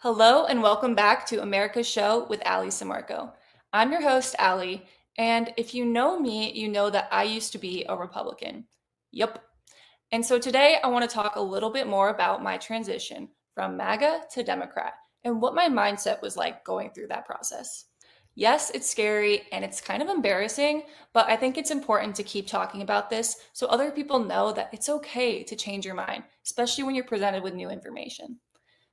Hello and welcome back to America's Show with Ali Samarco. I'm your host, Ali, and if you know me, you know that I used to be a Republican. Yup. And so today I want to talk a little bit more about my transition from MAGA to Democrat and what my mindset was like going through that process. Yes, it's scary and it's kind of embarrassing, but I think it's important to keep talking about this so other people know that it's okay to change your mind, especially when you're presented with new information.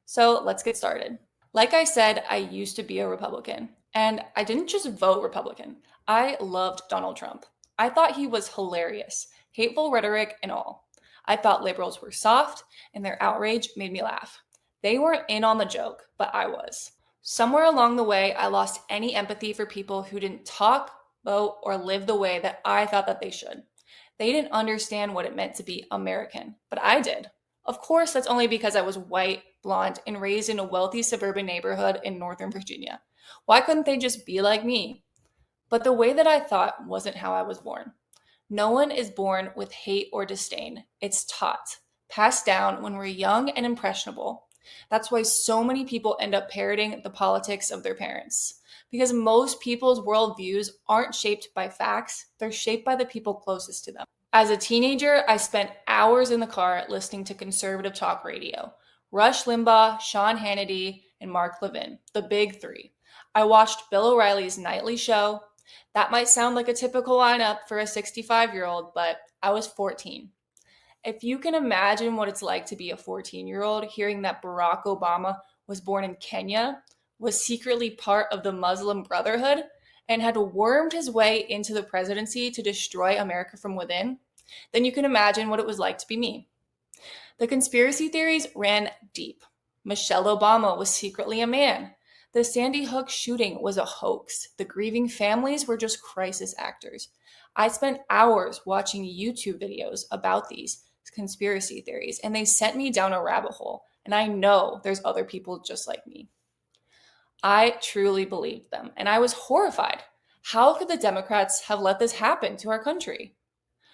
So let's get started. Like I said, I used to be a Republican, and I didn't just vote Republican. I loved Donald Trump. I thought he was hilarious, hateful rhetoric and all. I thought liberals were soft, and their outrage made me laugh. They weren't in on the joke, but I was. Somewhere along the way, I lost any empathy for people who didn't talk, vote, or live the way that I thought that they should. They didn't understand what it meant to be American, but I did. Of course, that's only because I was white, blonde, and raised in a wealthy suburban neighborhood in Northern Virginia. Why couldn't they just be like me? But the way that I thought wasn't how I was born. No one is born with hate or disdain. It's taught, passed down when we're young and impressionable. That's why so many people end up parroting the politics of their parents. Because most people's worldviews aren't shaped by facts, they're shaped by the people closest to them. As a teenager, I spent hours in the car listening to conservative talk radio. Rush Limbaugh, Sean Hannity, and Mark Levin, the big three. I watched Bill O'Reilly's nightly show. That might sound like a typical lineup for a 65-year-old, but I was 14. If you can imagine what it's like to be a 14-year-old hearing that Barack Obama was born in Kenya, was secretly part of the Muslim Brotherhood, and had wormed his way into the presidency to destroy America from within, then you can imagine what it was like to be me. The conspiracy theories ran deep. Michelle Obama was secretly a man. The Sandy Hook shooting was a hoax. The grieving families were just crisis actors. I spent hours watching YouTube videos about these conspiracy theories, and they sent me down a rabbit hole. And I know there's other people just like me. I truly believed them, and I was horrified. How could the Democrats have let this happen to our country?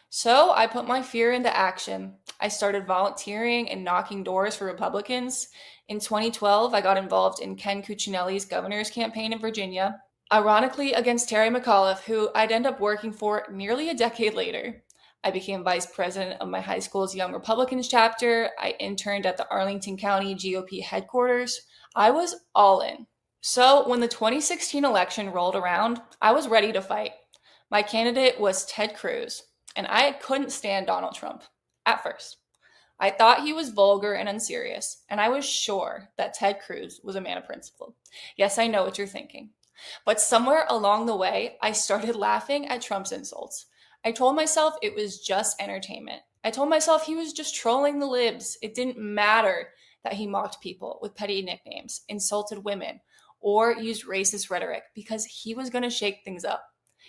So I put my fear into action. I started volunteering and knocking doors for Republicans. In 2012, I got involved in Ken Cuccinelli's governor's campaign in Virginia, ironically against Terry McAuliffe, who I'd end up working for nearly a decade later. I became vice president of my high school's Young Republicans chapter. I interned at the Arlington County GOP headquarters. I was all in. So when the 2016 election rolled around, I was ready to fight. My candidate was Ted Cruz, and I couldn't stand Donald Trump at first. I thought he was vulgar and unserious, and I was sure that Ted Cruz was a man of principle. Yes, I know what you're thinking. But somewhere along the way, I started laughing at Trump's insults. I told myself it was just entertainment. I told myself he was just trolling the libs. It didn't matter that he mocked people with petty nicknames, insulted women, or used racist rhetoric because he was going to shake things up.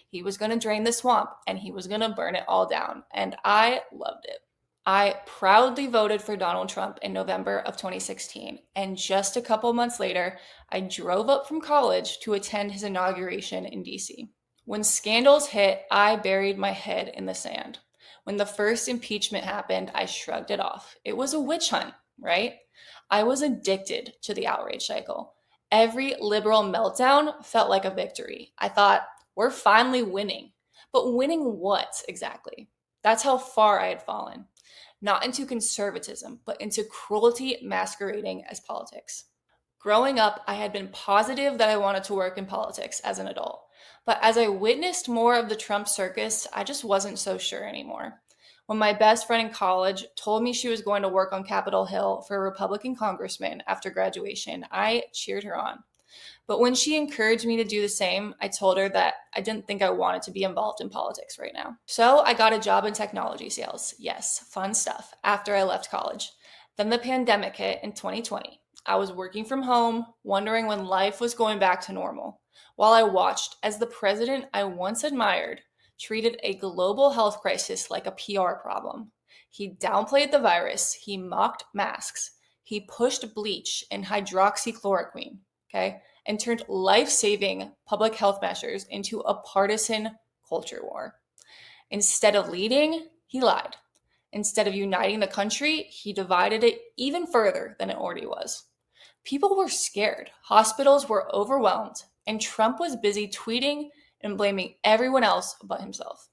He was going to drain the swamp and he was going to burn it all down. And I loved it. I proudly voted for Donald Trump in November of 2016. And just a couple months later, I drove up from college to attend his inauguration in DC. When scandals hit, I buried my head in the sand. When the first impeachment happened, I shrugged it off. It was a witch hunt, right? I was addicted to the outrage cycle. Every liberal meltdown felt like a victory. I thought, we're finally winning. But winning what exactly? That's how far I had fallen. Not into conservatism, but into cruelty masquerading as politics. Growing up, I had been positive that I wanted to work in politics as an adult. But as I witnessed more of the Trump circus, I just wasn't so sure anymore. When my best friend in college told me she was going to work on Capitol Hill for a Republican congressman after graduation, I cheered her on. But when she encouraged me to do the same, I told her that I didn't think I wanted to be involved in politics right now. So I got a job in technology sales. Yes, fun stuff, after I left college. Then the pandemic hit in 2020. I was working from home, wondering when life was going back to normal, while I watched as the president I once admired treated a global health crisis like a PR problem. He downplayed the virus, he mocked masks, he pushed bleach and hydroxychloroquine, okay, and turned life-saving public health measures into a partisan culture war. Instead of leading, he lied. Instead of uniting the country, he divided it even further than it already was. People were scared, hospitals were overwhelmed, and Trump was busy tweeting and blaming everyone else but himself.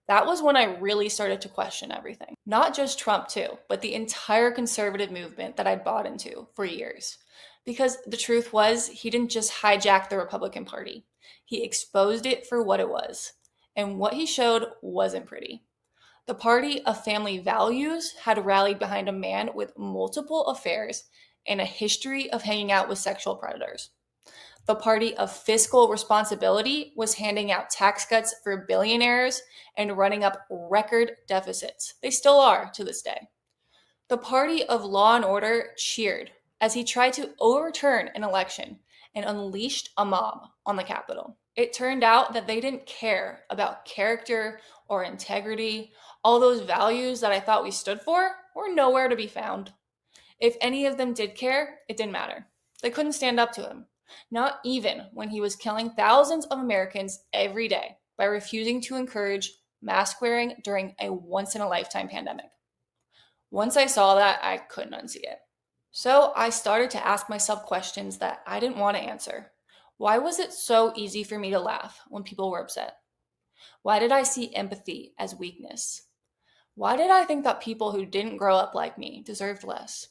That was when I really started to question everything. Not just Trump, too, but the entire conservative movement that I'd bought into for years. Because the truth was, he didn't just hijack the Republican Party, he exposed it for what it was. And what he showed wasn't pretty. The party of family values had rallied behind a man with multiple affairs and a history of hanging out with sexual predators. The party of fiscal responsibility was handing out tax cuts for billionaires and running up record deficits. They still are to this day. The party of law and order cheered as he tried to overturn an election and unleashed a mob on the Capitol. It turned out that they didn't care about character or integrity. All those values that I thought we stood for were nowhere to be found. If any of them did care, it didn't matter. They couldn't stand up to him, not even when he was killing thousands of Americans every day by refusing to encourage mask wearing during a once-in-a-lifetime pandemic. Once I saw that, I couldn't unsee it. So I started to ask myself questions that I didn't want to answer. Why was it so easy for me to laugh when people were upset? Why did I see empathy as weakness? Why did I think that people who didn't grow up like me deserved less?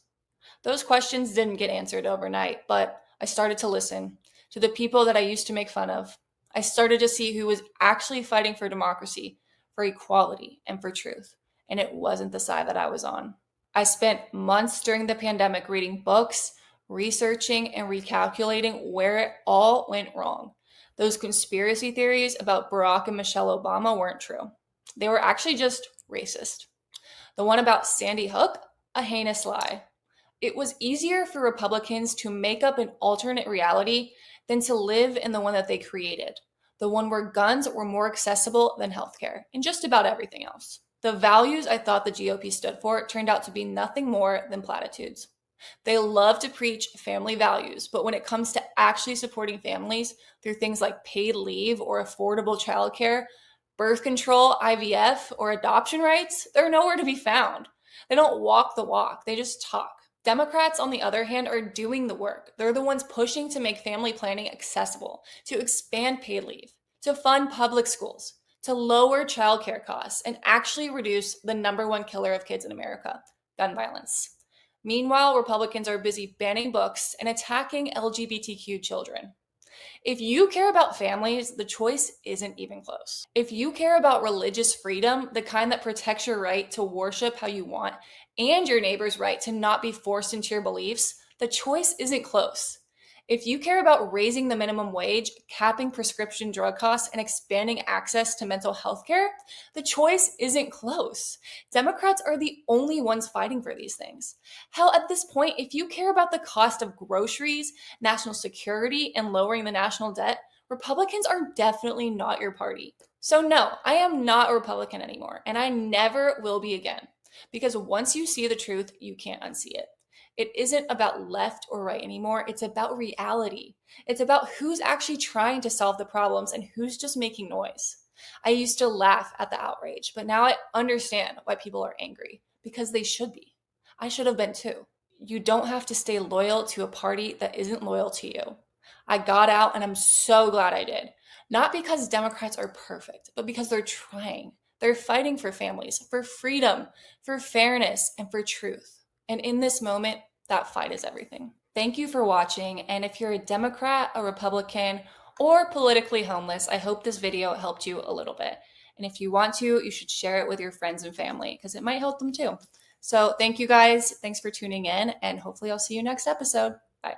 Those questions didn't get answered overnight, but I started to listen to the people that I used to make fun of. I started to see who was actually fighting for democracy, for equality, and for truth. And it wasn't the side that I was on. I spent months during the pandemic reading books, researching, and recalculating where it all went wrong. Those conspiracy theories about Barack and Michelle Obama weren't true. They were actually just racist. The one about Sandy Hook, a heinous lie. It was easier for Republicans to make up an alternate reality than to live in the one that they created, the one where guns were more accessible than healthcare and just about everything else. The values I thought the GOP stood for turned out to be nothing more than platitudes. They love to preach family values, but when it comes to actually supporting families through things like paid leave or affordable childcare, birth control, IVF, or adoption rights, they're nowhere to be found. They don't walk the walk, they just talk. Democrats, on the other hand, are doing the work. They're the ones pushing to make family planning accessible, to expand paid leave, to fund public schools, to lower childcare costs, and actually reduce the number one killer of kids in America, gun violence. Meanwhile, Republicans are busy banning books and attacking LGBTQ children. If you care about families, the choice isn't even close. If you care about religious freedom, the kind that protects your right to worship how you want and your neighbor's right to not be forced into your beliefs, the choice isn't close. If you care about raising the minimum wage, capping prescription drug costs, and expanding access to mental health care, the choice isn't close. Democrats are the only ones fighting for these things. Hell, at this point, if you care about the cost of groceries, national security, and lowering the national debt, Republicans are definitely not your party. So no, I am not a Republican anymore, and I never will be again. Because once you see the truth, you can't unsee it. It isn't about left or right anymore. It's about reality. It's about who's actually trying to solve the problems and who's just making noise. I used to laugh at the outrage, but now I understand why people are angry, because they should be. I should have been too. You don't have to stay loyal to a party that isn't loyal to you. I got out and I'm so glad I did. Not because Democrats are perfect, but because they're trying. They're fighting for families, for freedom, for fairness, and for truth. And in this moment, that fight is everything. Thank you for watching. And if you're a Democrat, a Republican, or politically homeless, I hope this video helped you a little bit. And if you want to, you should share it with your friends and family because it might help them too. So thank you guys. Thanks for tuning in. And hopefully I'll see you next episode. Bye.